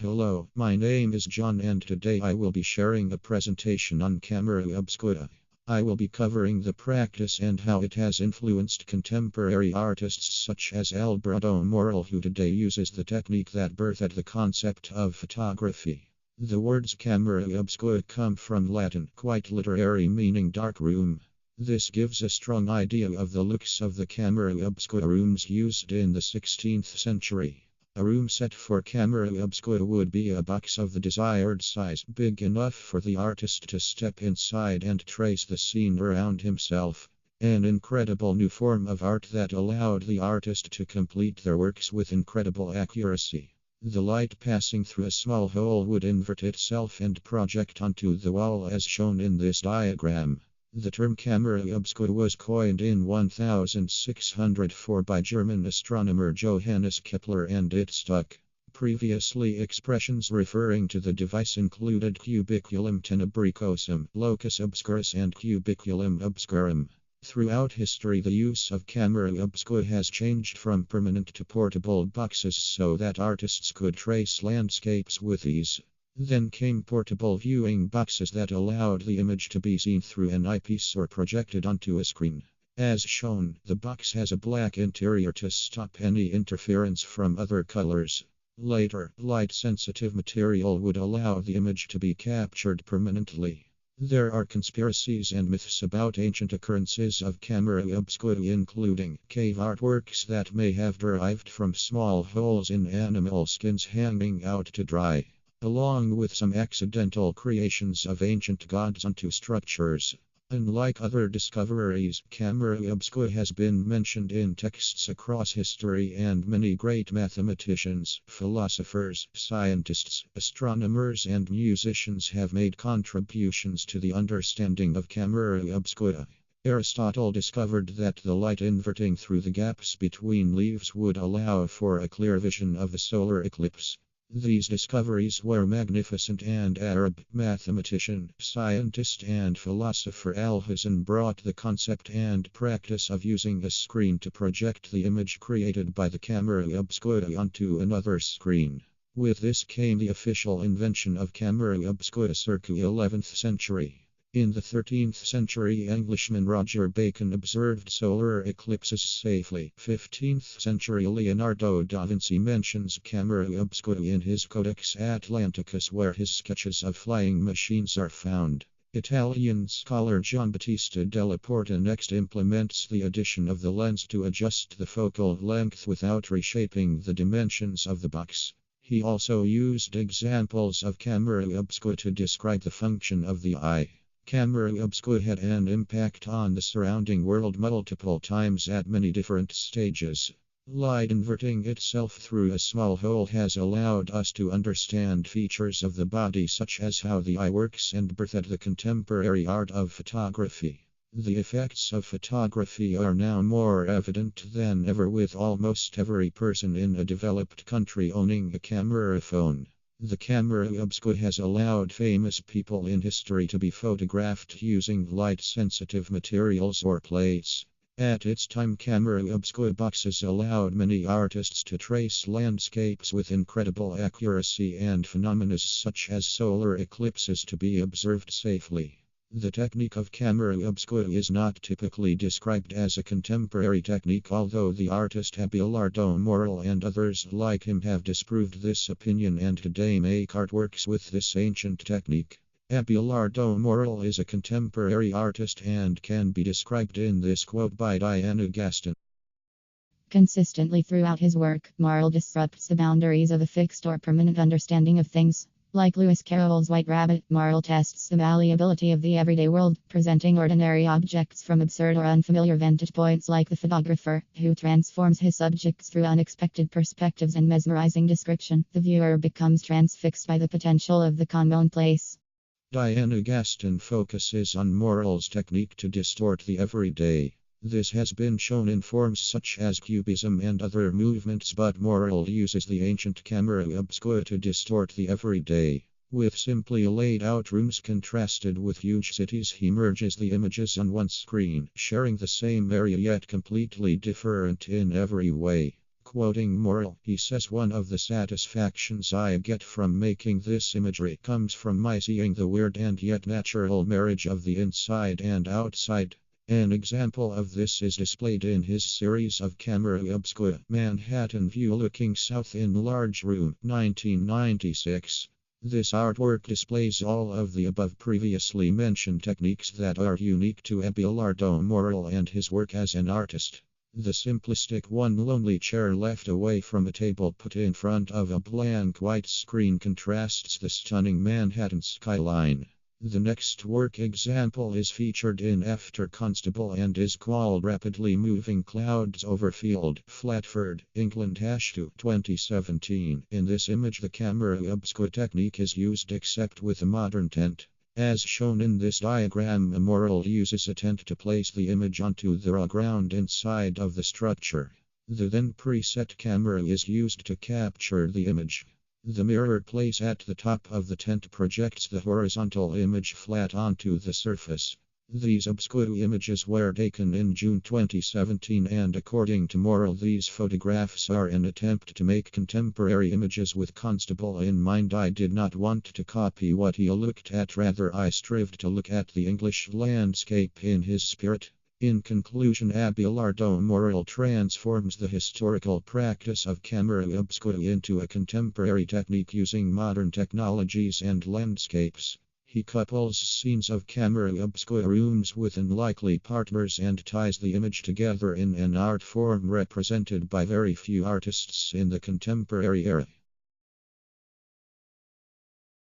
Hello, my name is John and today I will be sharing a presentation on camera obscura. I will be covering the practice and how it has influenced contemporary artists such as Albelardo Morell, who today uses the technique that birthed the concept of photography. The words camera obscura come from Latin, quite literary, meaning dark room. This gives a strong idea of the looks of the camera obscura rooms used in the 16th century. A room set for camera obscura would be a box of the desired size, big enough for the artist to step inside and trace the scene around himself. An incredible new form of art that allowed the artist to complete their works with incredible accuracy. The light passing through a small hole would invert itself and project onto the wall as shown in this diagram. The term camera obscura was coined in 1604 by German astronomer Johannes Kepler and it stuck. Previously, expressions referring to the device included cubiculum tenebricosum, locus obscurus and cubiculum obscurum. Throughout history, the use of camera obscura has changed from permanent to portable boxes so that artists could trace landscapes with ease. Then came portable viewing boxes that allowed the image to be seen through an eyepiece or projected onto a screen. As shown, the box has a black interior to stop any interference from other colors. Later, light-sensitive material would allow the image to be captured permanently. There are conspiracies and myths about ancient occurrences of camera obscura, including cave artworks that may have derived from small holes in animal skins hanging out to dry, along with some accidental creations of ancient gods onto structures. Unlike other discoveries, camera obscura has been mentioned in texts across history, and many great mathematicians, philosophers, scientists, astronomers, and musicians have made contributions to the understanding of camera obscura. Aristotle discovered that the light inverting through the gaps between leaves would allow for a clear vision of a solar eclipse. These discoveries were magnificent, and Arab mathematician, scientist, and philosopher Alhazen brought the concept and practice of using a screen to project the image created by the camera obscura onto another screen. With this came the official invention of camera obscura circa 11th century. In the 13th century, Englishman Roger Bacon observed solar eclipses safely. 15th century, Leonardo da Vinci mentions camera obscura in his Codex Atlanticus, where his sketches of flying machines are found. Italian scholar Giambattista della Porta next implements the addition of the lens to adjust the focal length without reshaping the dimensions of the box. He also used examples of camera obscura to describe the function of the eye. Camera obscura had an impact on the surrounding world multiple times at many different stages. Light inverting itself through a small hole has allowed us to understand features of the body, such as how the eye works, and birthed the contemporary art of photography. The effects of photography are now more evident than ever, with almost every person in a developed country owning a camera phone. The camera obscura has allowed famous people in history to be photographed using light-sensitive materials or plates. At its time, camera obscura boxes allowed many artists to trace landscapes with incredible accuracy and phenomena such as solar eclipses to be observed safely. The technique of camera obscura is not typically described as a contemporary technique, although the artist Albelardo Morell and others like him have disproved this opinion and today make artworks with this ancient technique. Albelardo Morell is a contemporary artist and can be described in this quote by Diana Gaston. Consistently throughout his work, Morell disrupts the boundaries of a fixed or permanent understanding of things. Like Lewis Carroll's White Rabbit, Morell tests the malleability of the everyday world, presenting ordinary objects from absurd or unfamiliar vantage points, like the photographer, who transforms his subjects through unexpected perspectives and mesmerizing description. The viewer becomes transfixed by the potential of the commonplace. Diana Gaston focuses on Morell's technique to distort the everyday. This has been shown in forms such as cubism and other movements, but Morell uses the ancient camera obscura to distort the everyday. With simply laid out rooms contrasted with huge cities, he merges the images on one screen, sharing the same area yet completely different in every way. Quoting Morell, he says, "One of the satisfactions I get from making this imagery comes from my seeing the weird and yet natural marriage of the inside and outside." An example of this is displayed in his series of Camera Obscura, Manhattan View looking south in Large Room, 1996. This artwork displays all of the above previously mentioned techniques that are unique to Albelardo Morell and his work as an artist. The simplistic one lonely chair left away from a table put in front of a blank white screen contrasts the stunning Manhattan skyline. The next work example is featured in After Constable and is called Rapidly Moving Clouds Over Field, Flatford, England #2 2017. In this image the camera obscura technique is used except with a modern tent. As shown in this diagram, Morell uses a tent to place the image onto the raw ground inside of the structure. The then preset camera is used to capture the image. The mirror placed at the top of the tent projects the horizontal image flat onto the surface. These obscura images were taken in June 2017, and according to Morell, these photographs are an attempt to make contemporary images with Constable in mind. I did not want to copy what he looked at, rather I strived to look at the English landscape in his spirit. In conclusion, Albelardo Morell transforms the historical practice of camera obscura into a contemporary technique using modern technologies and landscapes. He couples scenes of camera obscura rooms with unlikely partners and ties the image together in an art form represented by very few artists in the contemporary era.